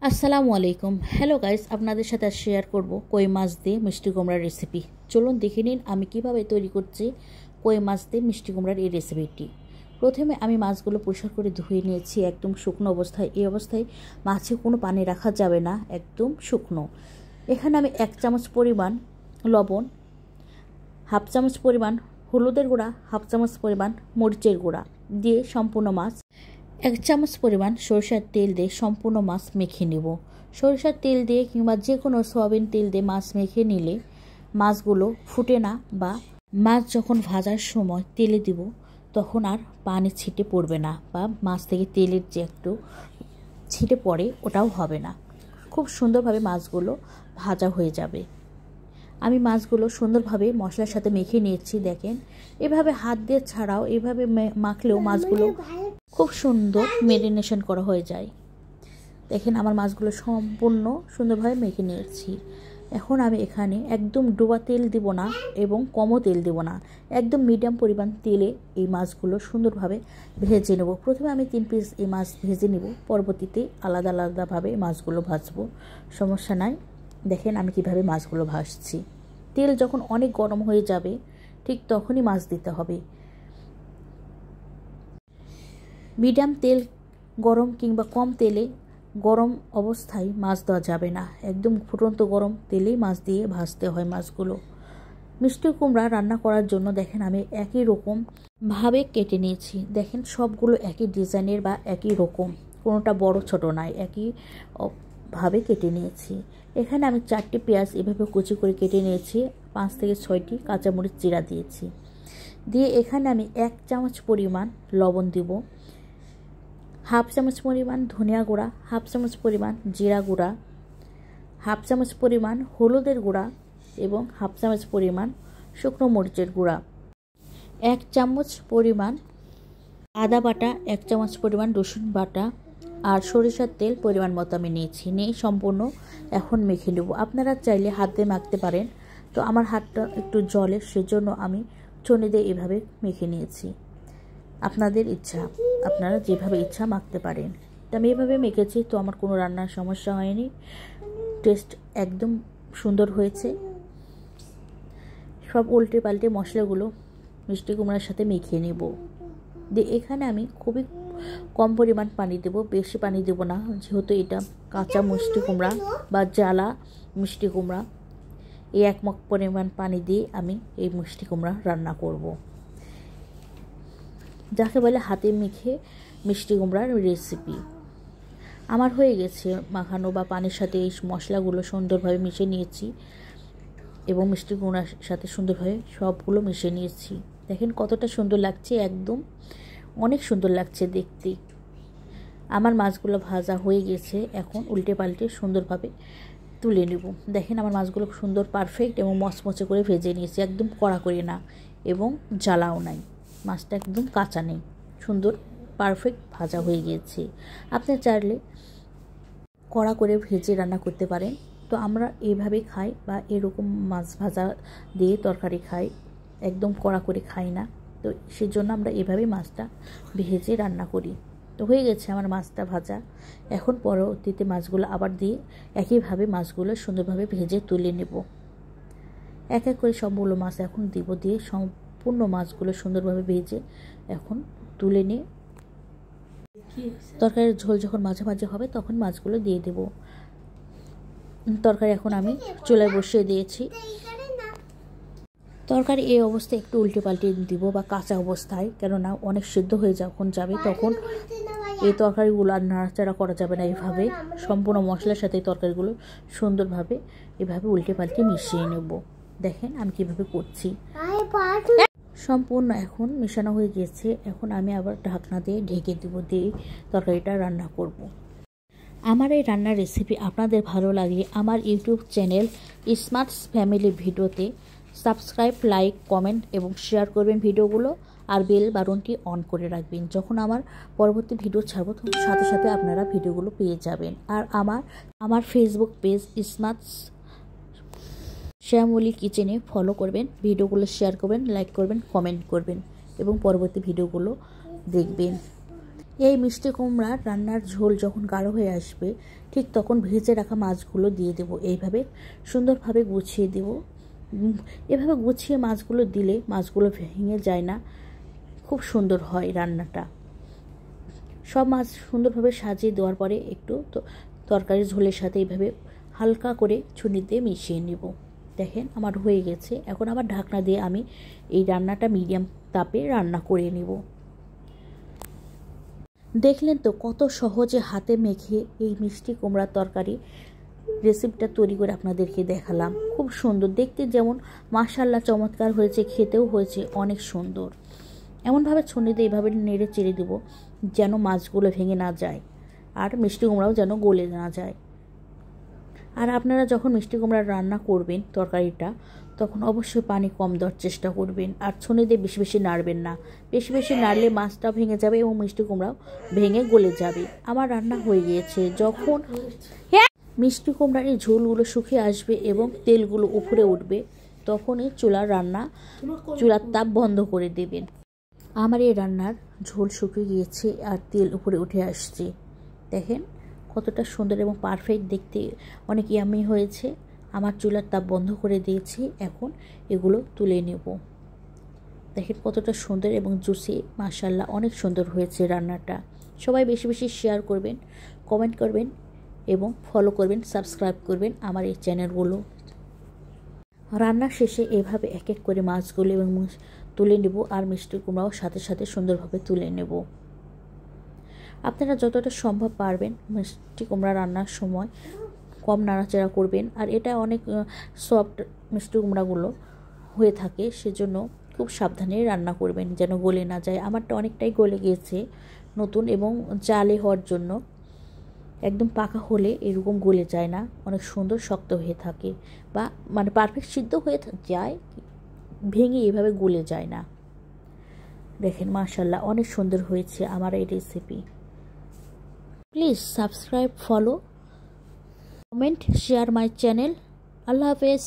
আসসালামু আলাইকুম। Hello guys, আপনাদের সাথে আজ শেয়ার করব কই মাছ দিয়ে মিষ্টি কুমড়ার রেসিপি। চলুন দেখে নিন আমি কিভাবে তৈরি করছি কই মাছ দিয়ে মিষ্টি কুমড়ার এই রেসিপিটি। প্রথমে আমি মাছগুলো পরিষ্কার করে ধুয়ে নিয়েছি একদম শুকনো অবস্থায়। এই অবস্থায় মাছে কোনো পানি রাখা যাবে না, একদম শুকনো। এখানে আমি 1 চামচ পরিমাণ লবণ, হাফ চামচ পরিমাণ হলুদের গুঁড়া, হাফ চামচ পরিমাণ মরিচের গুঁড়া দিয়ে সম্পূর্ণ মাছ 1 চামচ পরিমাণ সরিষার তেল দিয়ে সম্পূর্ণ মাছ মেখে নেব। সরিষার তেল দিয়ে কিংবা যে কোনো সয়াবিন তেল দিয়ে মাছ মেখে নিলে মাছগুলো ফুটে না, বা মাছ যখন ভাজার সময় তেলে দিব তখন আর পানি ছিটে পড়বে না, বা মাছ থেকে তেলের যে একটু ছিটে পড়ে ওটাও হবে না। খুব সুন্দরভাবে মাছগুলো ভাজা হয়ে যাবে। আমি মাছগুলো সুন্দরভাবে মশলার সাথে মেখে নিয়েছি। দেখেন, এভাবে হাত দিয়ে ছাড়াও এভাবে মাখলেও মাছগুলো খুব সুন্দর ম্যারিনেশন করা হয়ে যায়। দেখেন আমার মাছগুলো সম্পূর্ণ সুন্দরভাবে মেখে নিয়েছি। এখন আমি এখানে একদম ডোবা তেল দিব না এবং কমও তেল দিব না, একদম মিডিয়াম পরিমাণ তেলে এই মাছগুলো সুন্দরভাবে ভেজে নেব। প্রথমে আমি 3 পিস এই মাছ ভেজে নেব, পরবর্তীতে আলাদা আলাদাভাবে মাছগুলো ভাজবো, সমস্যা নাই। দেখেন আমি কিভাবে মাছগুলো ভাজছি। তেল যখন অনেক গরম হয়ে যাবে ঠিক তখনই মাছ দিতে হবে। মিডিয়াম তেল গরম কিংবা কম তেলে গরম অবস্থায় মাছ দেওয়া যাবে না, একদম ফুটন্ত গরম তেলেই মাছ দিয়ে ভাজতে হয় মাছগুলো। মিষ্টি কুমড়া রান্না করার জন্য দেখেন আমি একই রকম ভাবে কেটে নিয়েছি। দেখেন সবগুলো একই ডিজাইনের বা একই রকম, কোনোটা বড় ছোট নয়, একই ভাবে কেটে নিয়েছি। এখানে আমি 4টি পেঁয়াজ এভাবে কুচি করে কেটে নিয়েছি, 5 থেকে 6টি কাঁচামরিচ চিরা দিয়েছি। দিয়ে এখানে আমি 1 চামচ পরিমাণ লবণ দিব, হাফ চামচ পরিমাণ ধনিয়া গুঁড়া, হাফ চামচ পরিমাণ জিরা গুঁড়া, হাফ চামচ পরিমাণ হলুদের গুঁড়া এবং হাফ চামচ পরিমাণ শুকনো মরিচের গুঁড়া, 1 চামচ পরিমাণ আদা বাটা, 1 চামচ পরিমাণ রসুন বাটা আর সরিষার তেল পরিমাণ মতো আমি নিয়েছি। নিয়ে সম্পূর্ণ এখন মেখে নেব। আপনারা চাইলে হাত দিয়ে মাখতে পারেন, তো আমার হাতটা একটু জলে, সেজন্য আমি ছুরি দিয়ে এভাবে মেখে নিয়েছি। আপনাদের ইচ্ছা, আপনারা যেভাবে ইচ্ছা মাখতে পারেন। তো আমি এভাবে মেখেছি, তো আমার কোনো রান্নার সমস্যা হয়নি, টেস্ট একদম সুন্দর হয়েছে। সব উল্টে পাল্টে মশলাগুলো মিষ্টি কুমড়ার সাথে মেখে নেব। দিয়ে এখানে আমি খুবই কম পরিমাণ পানি দেব, বেশি পানি দেব না, যেহেতু এটা কাঁচা মিষ্টি কুমড়া বা জ্বালা মিষ্টি কুমড়া। এই 1 মগ পরিমাণ পানি দিয়ে আমি এই মিষ্টি কুমড়া রান্না করব, যাকে বলে হাতে মেখে মিষ্টি কুমড়ার রেসিপি। আমার হয়ে গেছে মাখানো, বা পানির সাথে এই মশলাগুলো সুন্দরভাবে মিশিয়ে নিয়েছি এবং মিষ্টি কুমড়ার সাথে সুন্দরভাবে সবগুলো মিশিয়ে নিয়েছি। দেখেন কতটা সুন্দর লাগছে, একদম অনেক সুন্দর লাগছে দেখতে। আমার মাছগুলো ভাজা হয়ে গেছে, এখন উল্টে পাল্টে সুন্দরভাবে তুলে নেব। দেখেন আমার মাছগুলো সুন্দর পারফেক্ট এবং মচমচে করে ভেজে নিয়েছি, একদম কড়া করে না এবং জ্বালাও নাই, মাছটা একদম কাঁচা নেই, সুন্দর পারফেক্ট ভাজা হয়ে গিয়েছে। আপনি চাইলে কড়া করে ভেজে রান্না করতে পারেন, তো আমরা এইভাবে খাই, বা এরকম মাছ ভাজা দিয়ে তরকারি খাই, একদম কড়া করে খাই না, তো সেজন্য আমরা এভাবেই মাছটা ভেজে রান্না করি। তো হয়ে গেছে আমার মাছটা ভাজা। এখন পরবর্তীতে মাছগুলো আবার দিয়ে একইভাবে মাছগুলো সুন্দরভাবে ভেজে তুলে নেব। এক এক করে সবগুলো মাছ এখন দিব, দিয়ে সম্পূর্ণ মাছগুলো সুন্দরভাবে ভেজে এখন তুলে নিয়ে তরকারির ঝোল যখন মাঝে মাঝে হবে তখন মাছগুলো দিয়ে দেব। তরকারি এখন আমি চুলায় বসিয়ে দিয়েছি। তরকারি এই অবস্থায় একটু উল্টে পাল্টে দিব, বা কাঁচা অবস্থায়, কেননা অনেক সিদ্ধ হয়ে যখন যাবে তখন এই তরকারিগুলো আর নাড়াচাড়া করা যাবে না। এইভাবে সম্পূর্ণ মশলার সাথে তরকারিগুলো সুন্দরভাবে এভাবে উল্টে পাল্টে মিশিয়ে নেব। দেখেন আমি কিভাবে করছি। সম্পূর্ণ এখন মেশানো হয়ে গেছে, এখন আমি আবার ঢাকনা দিয়ে ঢেকে দেবো, দিয়ে তরকারিটা রান্না করব। আমার এই রান্নার রেসিপি আপনাদের ভালো লাগলে আমার ইউটিউব চ্যানেল স্মার্টস ফ্যামিলি ভিডিওতে সাবস্ক্রাইব, লাইক, কমেন্ট এবং শেয়ার করবেন ভিডিওগুলো, আর বেল বাটনটি অন করে রাখবেন। যখন আমার পরবর্তী ভিডিও ছাড়বো তখন সাথে সাথে আপনারা ভিডিওগুলো পেয়ে যাবেন। আর আমার ফেসবুক পেজ স্মার্টস শ্যামলী কিচেনে ফলো করবেন, ভিডিওগুলো শেয়ার করবেন, লাইক করবেন, কমেন্ট করবেন এবং পরবর্তী ভিডিওগুলো দেখবেন। এই মিষ্টি কুমড়ার রান্নার ঝোল যখন গাঢ় হয়ে আসবে ঠিক তখন ভেজে রাখা মাছগুলো দিয়ে দেব। এইভাবে সুন্দরভাবে গুছিয়ে দেব। এভাবে গুছিয়ে মাছগুলো দিলে মাছগুলো ভেঙে যায় না, খুব সুন্দর হয় রান্নাটা। সব মাছ সুন্দরভাবে সাজিয়ে দেওয়ার পরে একটু তরকারির ঝোলের সাথে এইভাবে হালকা করে ছুরিতে মিশিয়ে নেব। দেখেন আমার হয়ে গেছে। এখন আবার ঢাকনা দিয়ে আমি এই রান্নাটা মিডিয়াম তাপে রান্না করে নেব। দেখলেন তো কত সহজে হাতে মেখে এই মিষ্টি কুমড়ার তরকারি রেসিপিটা তৈরি করে আপনাদেরকে দেখালাম। খুব সুন্দর দেখতে, যেমন মাশাআল্লাহ চমৎকার হয়েছে, খেতেও হয়েছে অনেক সুন্দর। এমনভাবে ছুরিতে এইভাবে নেড়ে চেড়ে দেবো যেন মাছগুলো ভেঙে না যায় আর মিষ্টি কুমড়াও যেন গলে না যায়। আর আপনারা যখন মিষ্টি কুমড়ার রান্না করবেন তরকারিটা, তখন অবশ্যই পানি কম দেওয়ার চেষ্টা করবেন আর ছুরিতে বেশি বেশি নাড়বেন না। বেশি বেশি নাড়লে মাছটা ভেঙে যাবে এবং মিষ্টি কুমড়াও ভেঙে গলে যাবে। আমার রান্না হয়ে গিয়েছে। যখন মিষ্টি কুমড়ার এই ঝোলগুলো শুকিয়ে আসবে এবং তেলগুলো উপরে উঠবে, তখনই চুলার তাপ বন্ধ করে দেবেন। আমার এই রান্নার ঝোল শুকিয়ে গিয়েছে আর তেল উপরে উঠে আসছে। দেখেন কতটা সুন্দর এবং পারফেক্ট দেখতে, অনেক ইয়ামি হয়েছে। আমার চুলার তাপ বন্ধ করে দিয়েছি। এখন এগুলো তুলে নেব। দেখেন কতটা সুন্দর এবং জুসি, মাশাআল্লাহ অনেক সুন্দর হয়েছে রান্নাটা। সবাই বেশি বেশি শেয়ার করবেন, কমেন্ট করবেন এবং ফলো করবেন, সাবস্ক্রাইব করবেন আমার এই চ্যানেলগুলো। রান্নার শেষে এভাবে এক এক করে মাছগুলো এবং তুলে নেব আর মিষ্টি কুমড়াও সাথে সাথে সুন্দরভাবে তুলে নেব। আপনারা যতটা সম্ভব পারবেন মিষ্টি কুমড়া রান্নার সময় কম নাড়াচাড়া করবেন। আর এটা অনেক সফট মিষ্টি কুমড়াগুলো হয়ে থাকে, সেজন্য খুব সাবধানে রান্না করবেন যেন গলে না যায়। আমারটা অনেকটাই গলে গিয়েছে নতুন, এবং জালে হওয়ার জন্য একদম পাকা হলে এরকম গলে যায় না, অনেক সুন্দর শক্ত হয়ে থাকে বা মানে পারফেক্ট সিদ্ধ হয়ে যায়, ভেঙে এভাবে গলে যায় না। দেখেন মাশাআল্লাহ অনেক সুন্দর হয়েছে আমার এই recipe. Please subscribe, follow, comment, share my channel. আল্লাহ হাফেজ।